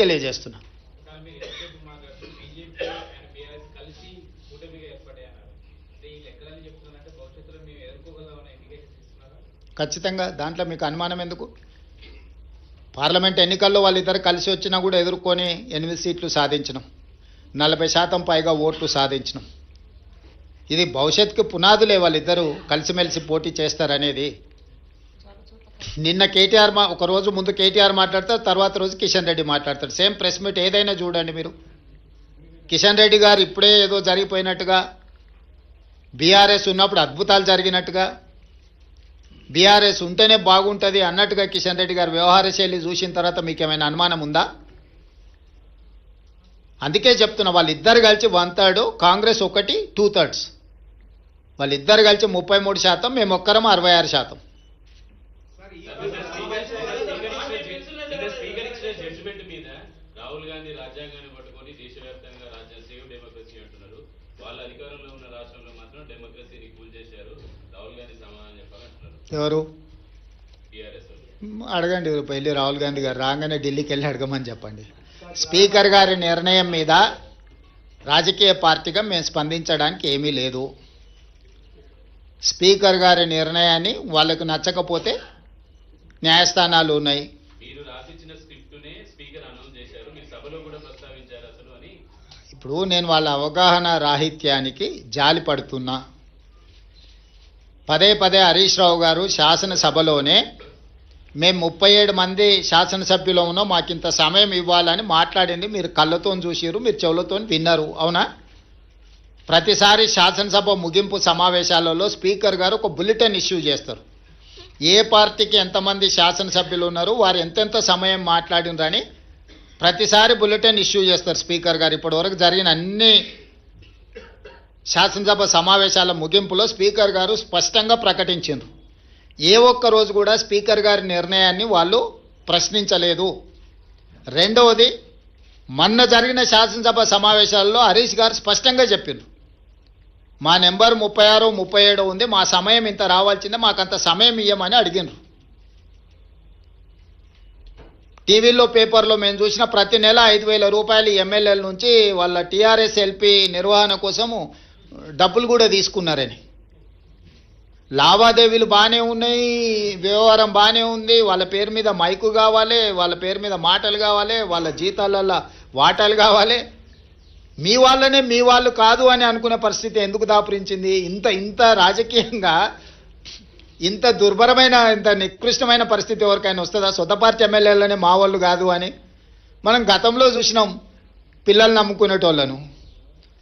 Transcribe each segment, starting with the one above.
తెలియజేస్తున్నా. ఖచ్చితంగా దాంట్లో మీకు అనుమానం ఎందుకు? పార్లమెంట్ ఎన్నికల్లో వాళ్ళిద్దరు కలిసి వచ్చినా కూడా ఎదుర్కొని 8 సీట్లు సాధించినాం, 40% పైగా ఓట్లు సాధించినాం. ఇది భవిష్యత్తుకు పునాదులే వాళ్ళిద్దరూ కలిసిమెలిసి పోటీ చేస్తారనేది. నిన్న కేటీఆర్ ఒక రోజు ముందు కేటీఆర్ మాట్లాడతారు, తర్వాత రోజు కిషన్ రెడ్డి మాట్లాడతారు. సేమ్ ప్రెస్ మీట్ ఏదైనా చూడండి మీరు. కిషన్ రెడ్డి గారు ఇప్పుడే ఏదో జరిగిపోయినట్టుగా, బీఆర్ఎస్ ఉన్నప్పుడు అద్భుతాలు జరిగినట్టుగా, బీఆర్ఎస్ ఉంటేనే బాగుంటుంది అన్నట్టుగా కిషన్ రెడ్డి గారు వ్యవహార శైలి చూసిన తర్వాత మీకు ఏమైనా అనుమానం ఉందా? అందుకే చెప్తున్నా, వాళ్ళిద్దరు కలిసి 1/3, కాంగ్రెస్ ఒకటి 2/3. వాళ్ళిద్దరు కలిసి 33%, మేము ఒక్కరం 66%. రాహుల్ గాంధీ రాజ్యాంగాన్ని పట్టుకొని దేశవ్యాప్తంగా సేవ్ డెమోక్రసీ అంటున్నారు. వాళ్ళ అధికారంలో ఉన్న రాష్ట్రంలో మాత్రం డెమోక్రసీని కూల్ చేశారు. రాహుల్ గాంధీ సమాధానం చెప్పాలంటున్నారు. ఎవరు? టీఆర్ఎస్ అడగండి, పెళ్ళి రాహుల్ గాంధీ గారు రాగానే ఢిల్లీకి వెళ్ళి అడగమని చెప్పండి. స్పీకర్ గారి నిర్ణయం మీద రాజకీయ పార్టీగా మేము స్పందించడానికి ఏమీ లేదు. స్పీకర్ గారి నిర్ణయాన్ని వాళ్ళకు నచ్చకపోతే న్యాయస్థానాలు ఉన్నాయి. మీరు రాసిచ్చిన స్క్రిప్టునే స్పీకర్ అనౌన్స్ చేశారు, మీరు సభలో కూడా ప్రస్తావించారు అసలు అని. ఇప్పుడు నేను వాళ్ళ అవగాహన రాహిత్యానికి జాలి పడుతున్నా. పదే హరీష్ రావు గారు శాసనసభలోనే మేము 37 మంది శాసనసభ్యులు ఉన్నాం, మాకింత సమయం ఇవ్వాలని మాట్లాడింది మీరు కళ్ళతో చూసిరు, మీరు చెవులతో విన్నారు, అవునా? ప్రతిసారి శాసనసభ ముగింపు సమావేశాలలో స్పీకర్ గారు ఒక బులెటిన్ ఇష్యూ చేస్తారు. ఏ పార్టీకి ఎంతమంది శాసనసభ్యులు ఉన్నారు, వారు ఎంతెంత సమయం మాట్లాడినరని ప్రతిసారి బులెటిన్ ఇష్యూ చేస్తారు స్పీకర్ గారు. ఇప్పటివరకు జరిగిన అన్ని శాసనసభ సమావేశాల ముగింపులో స్పీకర్ గారు స్పష్టంగా ప్రకటించారు. ఏ ఒక్క రోజు కూడా స్పీకర్ గారి నిర్ణయాన్ని వాళ్ళు ప్రశ్నించలేదు. రెండవది, మొన్న జరిగిన శాసనసభ సమావేశాల్లో హరీష్ గారు స్పష్టంగా చెప్పారు, మా నెంబర్ 36, 37 ఉంది, మా సమయం ఇంత రావాల్సిందే, మాకంత సమయం ఇవ్వమని అడిగినారు. టీవీలో పేపర్లో మేము చూసిన ప్రతి నెల 5,000 రూపాయలు ఎమ్మెల్యేల నుంచి వాళ్ళ టీఆర్ఎస్ ఎల్పీ నిర్వహణ కోసము డబ్బులు కూడా తీసుకున్నారని. లావాదేవీలు బాగానే ఉన్నాయి, వ్యవహారం బాగానే ఉంది, వాళ్ళ పేరు మీద మైకు కావాలి, వాళ్ళ పేరు మీద మాటలు కావాలి, వాళ్ళ జీతాలలో వాటాలు కావాలి. మీ వాళ్ళనే మీ వాళ్ళు కాదు అని అనుకునే పరిస్థితి ఎందుకు దాపురించింది? ఇంత రాజకీయంగా ఇంత దుర్భరమైన, ఇంత నికృష్టమైన పరిస్థితి ఎవరికైనా వస్తుందా? సొంత పార్టీ ఎమ్మెల్యేలనే మా వాళ్ళు కాదు అని. మనం గతంలో చూసినాం, పిల్లలు నమ్ముకునేటోళ్ళను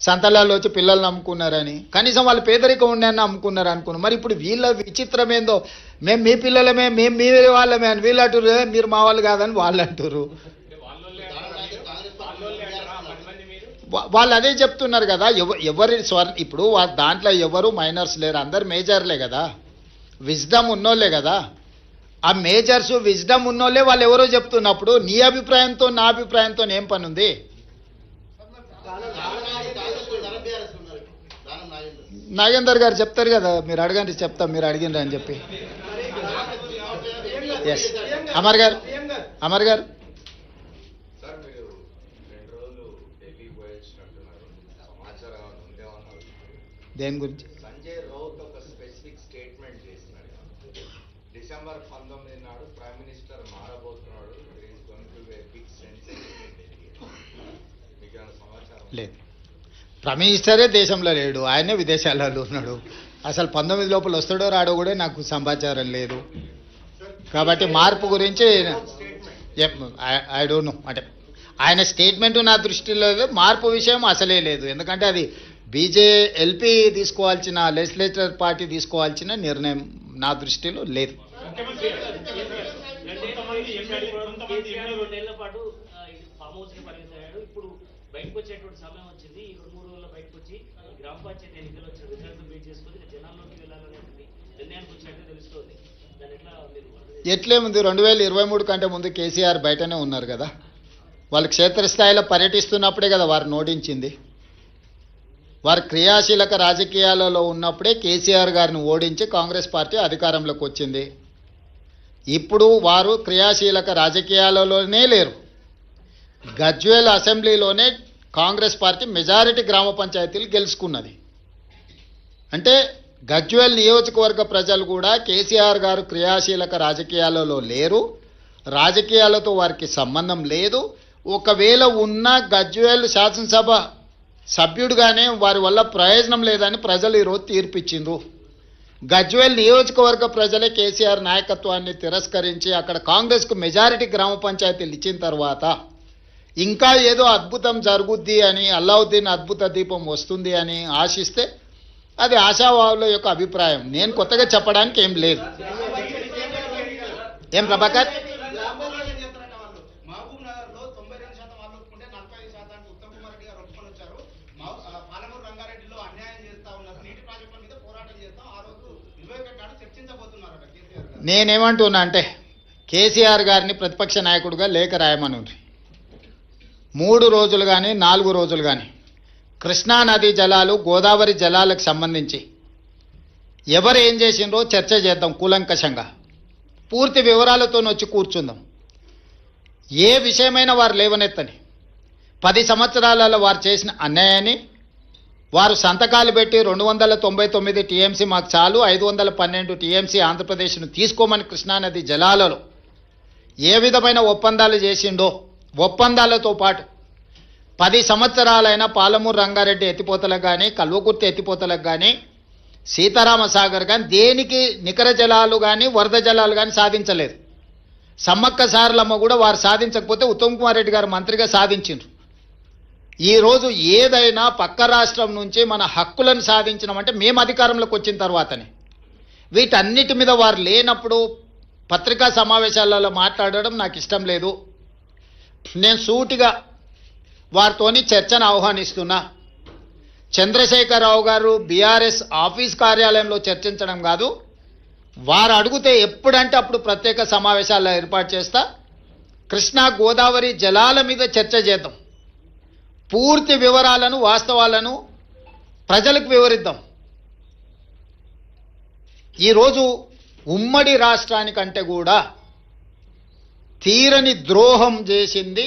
సంతలాల్లో వచ్చి పిల్లలు నమ్ముకున్నారని, కనీసం వాళ్ళు పేదరికం ఉండని అమ్ముకున్నారు అనుకున్నాం. మరి ఇప్పుడు వీళ్ళ విచిత్రం ఏందో, మేము మీ పిల్లలమే, మేము మీ వాళ్ళమే అని వీళ్ళు అంటారు, మీరు మా వాళ్ళు కాదని వాళ్ళు అంటారు. వాళ్ళు అదే చెప్తున్నారు కదా. ఎవరి ఇప్పుడు దాంట్లో ఎవరు మైనర్స్ లేరు, అందరు మేజర్లే కదా, విజ్డమ్ ఉన్నోళ్ళే కదా. ఆ మేజర్స్ విజ్డమ్ ఉన్నోళ్ళే వాళ్ళు ఎవరో చెప్తున్నప్పుడు నీ అభిప్రాయంతో నా అభిప్రాయంతో ఏం పని ఉంది? నాగేందర్ గారు చెప్తారు కదా, మీరు అడగండి, చెప్తాం మీరు అడిగిండ్రు అని చెప్పి. ఎస్ అమర్ గారు. దేని గురించి? సంజయ్ రౌత్ ఒక స్పెసిఫిక్ స్టేట్మెంట్ చేసినాడు. డిసెంబర్ 19 నాడు ప్రైమ్ మినిస్టర్ మారబోతున్నాడు, లేదు. ప్రైమ్ మినిస్టరే దేశంలో లేడు, ఆయనే విదేశాలలో ఉన్నాడు. అసలు 19 లోపల వస్తాడో రాడో కూడా నాకు సమాచారం లేదు. కాబట్టి మార్పు గురించి ఐ డోంట్ నో. అంటే ఆయన స్టేట్మెంట్ నా దృష్టిలో లేదు, మార్పు విషయం అసలే లేదు. ఎందుకంటే అది ఎల్పీ తీసుకోవాల్సిన, లెజిస్లేచర్ పార్టీ తీసుకోవాల్సిన నిర్ణయం నా దృష్టిలో లేదు. ఎట్లేముంది, 2023 కంటే ముందు కేసీఆర్ బయటనే ఉన్నారు కదా. వాళ్ళు క్షేత్రస్థాయిలో పర్యటిస్తున్నప్పుడే కదా వారు ఓడించింది. వారు క్రియాశీలక రాజకీయాలలో ఉన్నప్పుడే కేసీఆర్ గారిని ఓడించి కాంగ్రెస్ పార్టీ అధికారంలోకి వచ్చింది. ఇప్పుడు వారు క్రియాశీలక రాజకీయాలలోనే లేరు. గజ్వేల్ అసెంబ్లీలోనే కాంగ్రెస్ పార్టీ మెజారిటీ గ్రామ పంచాయతీలు గెలుచుకున్నది. అంటే గజ్వేల్ నియోజకవర్గ ప్రజలు కూడా కేసీఆర్ గారు క్రియాశీలక రాజకీయాలలో లేరు, రాజకీయాలతో వారికి సంబంధం లేదు. ఒకవేళ ఉన్న గజ్వేల్ శాసనసభ సభ్యుడిగానే వారి వల్ల ప్రయోజనం లేదని ప్రజలు ఈరోజు తీర్పిచ్చిండ్రు. గజ్వేల్ నియోజకవర్గ ప్రజలే కేసీఆర్ నాయకత్వాన్ని తిరస్కరించి అక్కడ కాంగ్రెస్కు మెజారిటీ గ్రామ పంచాయతీలు ఇచ్చిన తర్వాత ఇంకా ఏదో అద్భుతం జరుగుద్ది అని, అల్లావుద్దీన్ అద్భుత దీపం వస్తుంది అని ఆశిస్తే అది ఆశావాహుల యొక్క అభిప్రాయం. నేను కొత్తగా చెప్పడానికి ఏం లేదు. ఏం ప్రభాకర్? నేనేమంటున్నా అంటే కేసీఆర్ గారిని ప్రతిపక్ష నాయకుడిగా లేఖ రాయమనుంది. 3 రోజులు కానీ 4 రోజులు కానీ కృష్ణా నదీ జలాలు గోదావరి జలాలకు సంబంధించి ఎవరు ఏం చేసిండ్రో చర్చ చేద్దాం కూలంకషంగా, పూర్తి వివరాలతో వచ్చి కూర్చుందాం. ఏ విషయమైనా వారు లేవనెత్తని 10 సంవత్సరాలలో వారు చేసిన అన్యాయాన్ని, వారు సంతకాలు పెట్టి 299 టీఎంసీ మాకు చాలు, 512 టీఎంసీ ఆంధ్రప్రదేశ్ను తీసుకోమని కృష్ణానది జలాలలో ఏ విధమైన ఒప్పందాలు చేసిండో, ఒప్పందాలతో పాటు 10 సంవత్సరాలైన పాలమూరు రంగారెడ్డి ఎత్తిపోతలకు కానీ, కల్వకుర్తి ఎత్తిపోతలకు కానీ, సీతారామ సాగర్ కానీ దేనికి నికర జలాలు కానీ వరద జలాలు కానీ సాధించలేదు. సమ్మక్క సారలమ్మ కూడా వారు సాధించకపోతే ఉత్తమ్ కుమార్ రెడ్డి గారు మంత్రిగా సాధించిండ్రు. ఈరోజు ఏదైనా పక్క రాష్ట్రం నుంచి మన హక్కులను సాధించడమంటే మేము అధికారంలోకి వచ్చిన తర్వాతనే. వీటన్నిటి మీద వారు లేనప్పుడు పత్రికా సమావేశాలలో మాట్లాడడం నాకు ఇష్టం లేదు. నేను సూటిగా వారితోని చర్చను ఆహ్వానిస్తున్నా. చంద్రశేఖరరావు గారు బీఆర్ఎస్ ఆఫీస్ కార్యాలయంలో చర్చించడం కాదు, వారు అడిగితే ఎప్పుడంటే అప్పుడు ప్రత్యేక సమావేశాల్లో ఏర్పాటు చేస్తా. కృష్ణా గోదావరి జలాల మీద చర్చ చేద్దాం. పూర్తి వివరాలను, వాస్తవాలను ప్రజలకు వివరిద్దాం. ఈరోజు ఉమ్మడి రాష్ట్రానికంటే కూడా తీరని ద్రోహం చేసింది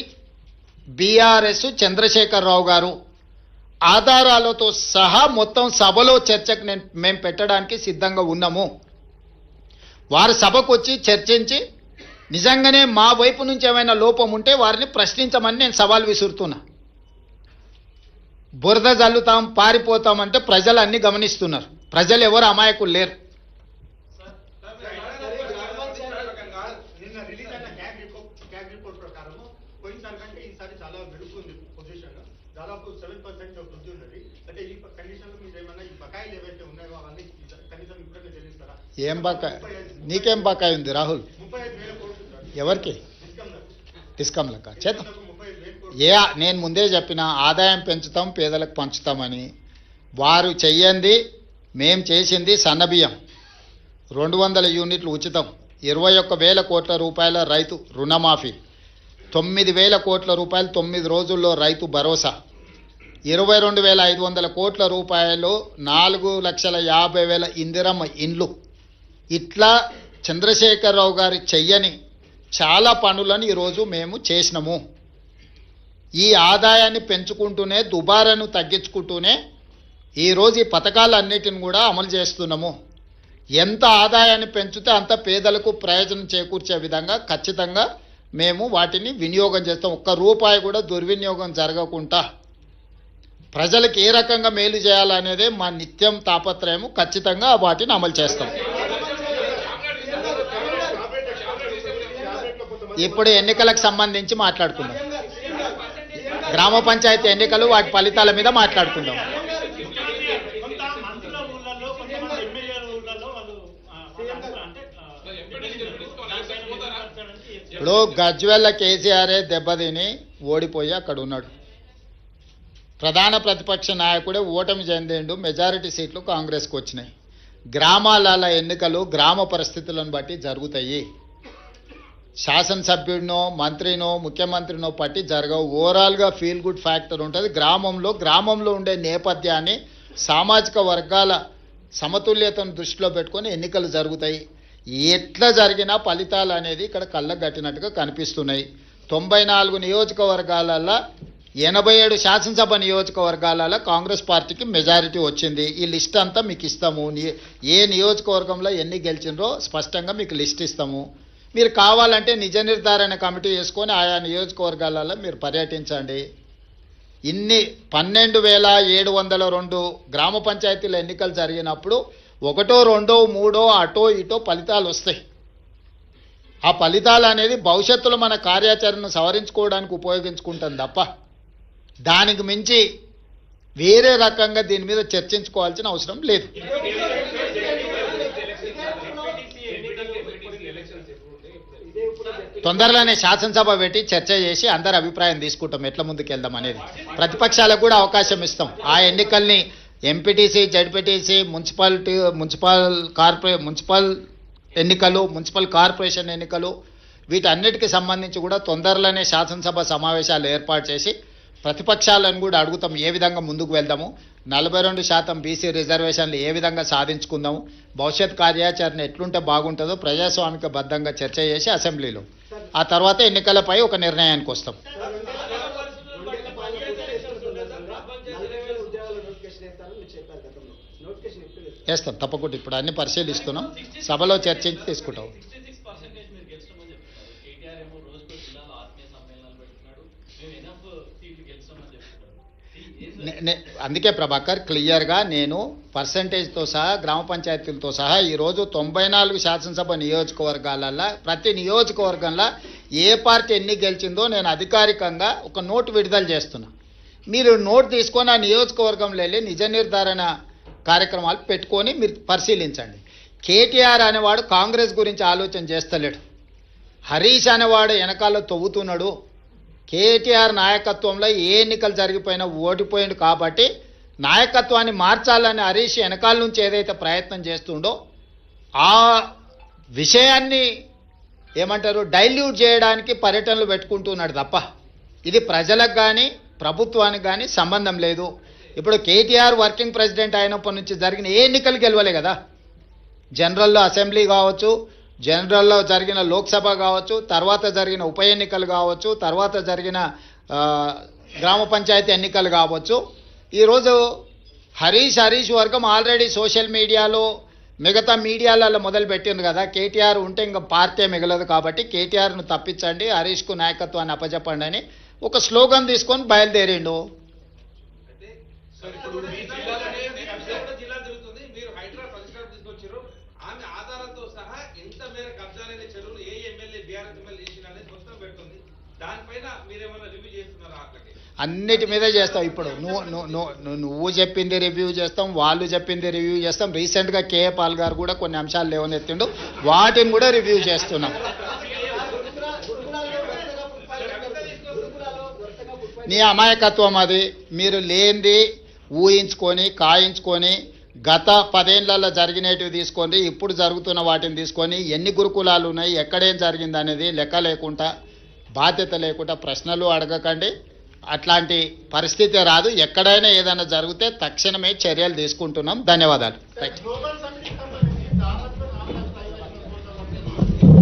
బీఆర్ఎస్, చంద్రశేఖరరావు గారు. ఆధారాలతో సహా మొత్తం సభలో చర్చకు మేము పెట్టడానికి సిద్ధంగా ఉన్నాము. వారు సభకు వచ్చి చర్చించి నిజంగానే మా వైపు నుంచి ఏమైనా లోపం ఉంటే వారిని ప్రశ్నించమని నేను సవాల్ విసురుతున్నా. బురద జల్లుతాం, పారిపోతామంటే ప్రజలు అన్ని గమనిస్తున్నారు. ప్రజలు ఎవరు అమాయకులు లేరు. ఏం బకాయి? నీకేం బకాయి ఉంది రాహుల్? ఎవరికి? డిస్కమ్లక చేద్దాం. నేను ముందే చెప్పిన ఆదాయం పెంచుతాం, పేదలకు పంచుతామని. వారు చెయ్యండి, మేం చేసింది సన్నబియ్యం 200 యూనిట్లు ఉచితం, 21,000 కోట్ల రూపాయల రైతు రుణమాఫీ, 9,000 కోట్ల రూపాయలు 9 రోజుల్లో రైతు భరోసా, 22,500 కోట్ల రూపాయలు 4,50,000 ఇందిరమ్మ ఇండ్లు. ఇట్లా చంద్రశేఖరరావు గారి చెయ్యని చాలా పనులను ఈరోజు మేము చేసినాము. ఈ ఆదాయాన్ని పెంచుకుంటూనే, దుబారాను తగ్గించుకుంటూనే ఈరోజు ఈ పథకాలన్నిటిని కూడా అమలు చేస్తున్నాము. ఎంత ఆదాయాన్ని పెంచితే అంత పేదలకు ప్రయోజనం చేకూర్చే విధంగా ఖచ్చితంగా మేము వాటిని వినియోగం చేస్తాం. ఒక్క రూపాయి కూడా దుర్వినియోగం జరగకుండా ప్రజలకు ఏ రకంగా మేలు చేయాలనేదే మా నిత్యం తాపత్రయము. ఖచ్చితంగా వాటిని అమలు చేస్తాం. ఇప్పుడు ఎన్నికలకు సంబంధించి మాట్లాడుకుందాం. గ్రామ పంచాయతీ ఎన్నికలు, వాటి ఫలితాల మీద మాట్లాడుకుందాం. ఇప్పుడు గజ్వేల్ల కేసీఆరే దెబ్బతిని ఓడిపోయి అక్కడ ఉన్నాడు. ప్రధాన ప్రతిపక్ష నాయకుడే ఓటమి చెందిండు. మెజారిటీ సీట్లు కాంగ్రెస్కి వచ్చినాయి. గ్రామాల ఎన్నికలు గ్రామ పరిస్థితులను బట్టి జరుగుతాయి. శాసనసభ్యుడినో, మంత్రినో, ముఖ్యమంత్రినో పట్టి జరగవు. ఓవరాల్గా ఫీల్ గుడ్ ఫ్యాక్టర్ ఉంటుంది. గ్రామంలో ఉండే నేపథ్యాన్ని, సామాజిక వర్గాల సమతుల్యతను దృష్టిలో పెట్టుకొని ఎన్నికలు జరుగుతాయి. ఎట్లా జరిగినా ఫలితాలు అనేది ఇక్కడ కళ్ళకు కట్టినట్టుగా కనిపిస్తున్నాయి. 94 నియోజకవర్గాలలో 87 శాసనసభ నియోజకవర్గాలలో కాంగ్రెస్ పార్టీకి మెజారిటీ వచ్చింది. ఈ లిస్ట్ అంతా మీకు ఇస్తాము. ఏ నియోజకవర్గంలో ఎన్ని గెలిచిండ్రో స్పష్టంగా మీకు లిస్ట్ ఇస్తాము. మీరు కావాలంటే నిజ నిర్ధారణ కమిటీ వేసుకొని ఆయా నియోజకవర్గాలలో మీరు పర్యటించండి. ఇన్ని 12,702 గ్రామ పంచాయతీల ఎన్నికలు జరిగినప్పుడు 1, 2, 3 అటో ఇటో ఫలితాలు వస్తాయి. ఆ ఫలితాలు అనేది భవిష్యత్తులో మన కార్యాచరణను సవరించుకోవడానికి ఉపయోగించుకుంటాం తప్ప దానికి మించి వేరే రకంగా దీని మీద చర్చించుకోవాల్సిన అవసరం లేదు. తొందరలోనే శాసనసభ పెట్టి చర్చ చేసి అందరి అభిప్రాయం తీసుకుంటాం ఎట్లా ముందుకు వెళ్దాం అనేది. ప్రతిపక్షాలకు కూడా అవకాశం ఇస్తాం. ఆ ఎన్నికల్ని ఎంపీటీసీ, జడ్పీటీసీ, మున్సిపల్ ఎన్నికలు, మున్సిపల్ కార్పొరేషన్ ఎన్నికలు వీటన్నిటికీ సంబంధించి కూడా తొందరలోనే శాసనసభ సమావేశాలు ఏర్పాటు చేసి ప్రతిపక్షాలను కూడా అడుగుతాం ఏ విధంగా ముందుకు వెళ్దాము, 42% బీసీ రిజర్వేషన్లు ఏ విధంగా సాధించుకుందాము, భవిష్యత్ కార్యాచరణ ఎట్లుంటే బాగుంటుందో ప్రజాస్వామిక బద్ధంగా చర్చ చేసి అసెంబ్లీలో ఆ తర్వాత ఎన్నికలపై ఒక నిర్ణయానికి వస్తాం. వేస్తాం తప్పకుండా. ఇప్పుడు అన్ని పరిశీలిస్తున్నాం, సభలో చర్చించి తీసుకుంటాం. అందుకే ప్రభాకర్ క్లియర్గా నేను పర్సంటేజ్తో సహా గ్రామ పంచాయతీలతో సహా ఈరోజు 94 శాసనసభ నియోజకవర్గాలలో ప్రతి నియోజకవర్గంలో ఏ పార్టీ ఎన్ని గెలిచిందో నేను అధికారికంగా ఒక నోటు విడుదల చేస్తున్నా. మీరు నోటు తీసుకొని ఆ నియోజకవర్గంలో వెళ్ళి నిజ నిర్ధారణ కార్యక్రమాలు పెట్టుకొని మీరు పరిశీలించండి. కేటీఆర్ అనేవాడు కాంగ్రెస్ గురించి ఆలోచన చేస్తలేడు. హరీష్ అనేవాడు వెనకాల తవ్వుతున్నాడు. కేటీఆర్ నాయకత్వంలో ఏ ఎన్నికలు జరిగిపోయినా ఓడిపోయిండు కాబట్టి నాయకత్వాన్ని మార్చాలని హరీష్ వెనకాల నుంచి ఏదైతే ప్రయత్నం చేస్తుండో ఆ విషయాన్ని ఏమంటారు డైల్యూట్ చేయడానికి పర్యటనలు పెట్టుకుంటున్నాడు తప్ప ఇది ప్రజలకు కానీ ప్రభుత్వానికి కానీ సంబంధం లేదు. ఇప్పుడు కేటీఆర్ వర్కింగ్ ప్రెసిడెంట్ అయినప్పటి నుంచి జరిగిన ఏ ఎన్నికలు గెలవలే కదా. జనరల్లో అసెంబ్లీ కావచ్చు, జనరల్లో జరిగిన లోక్సభ కావచ్చు, తర్వాత జరిగిన ఉప ఎన్నికలు కావచ్చు, తర్వాత జరిగిన గ్రామ పంచాయతీ ఎన్నికలు కావచ్చు. ఈరోజు హరీష్ వర్గం ఆల్రెడీ సోషల్ మీడియాలో మిగతా మీడియాలలో మొదలుపెట్టింది కదా. కేటీఆర్ ఉంటే ఇంకా పార్టీ మిగలదు కాబట్టి కేటీఆర్ను తప్పించండి, హరీష్కు నాయకత్వాన్ని అప్పచెప్పండి అని ఒక స్లోగన్ తీసుకొని బయలుదేరిండు. అన్నిటి మీద చేస్తాం. ఇప్పుడు నువ్వు చెప్పింది రివ్యూ చేస్తాం, వాళ్ళు చెప్పింది రివ్యూ చేస్తాం. రీసెంట్గా కేఏ పాల్ గారు కూడా కొన్ని అంశాలు లేవనెత్తిండు, వాటిని కూడా రివ్యూ చేస్తున్నాం. నీ అమాయకత్వం అది. మీరు లేనిది ఊహించుకొని కాయించుకొని గత 10 ఏళ్లలో జరిగినవి తీసుకొని ఇప్పుడు జరుగుతున్న వాటిని తీసుకొని ఎన్ని గురుకులాలు ఉన్నాయి, ఎక్కడేం జరిగింది అనేది లెక్క లేకుండా బాధ్యత లేకుండా ప్రశ్నలు అడగకండి. అట్లాంటి పరిస్థితి రాదు. ఎక్కడైనా ఏదైనా జరిగితే తక్షణమే చర్యలు తీసుకుంటున్నాం. ధన్యవాదాలు.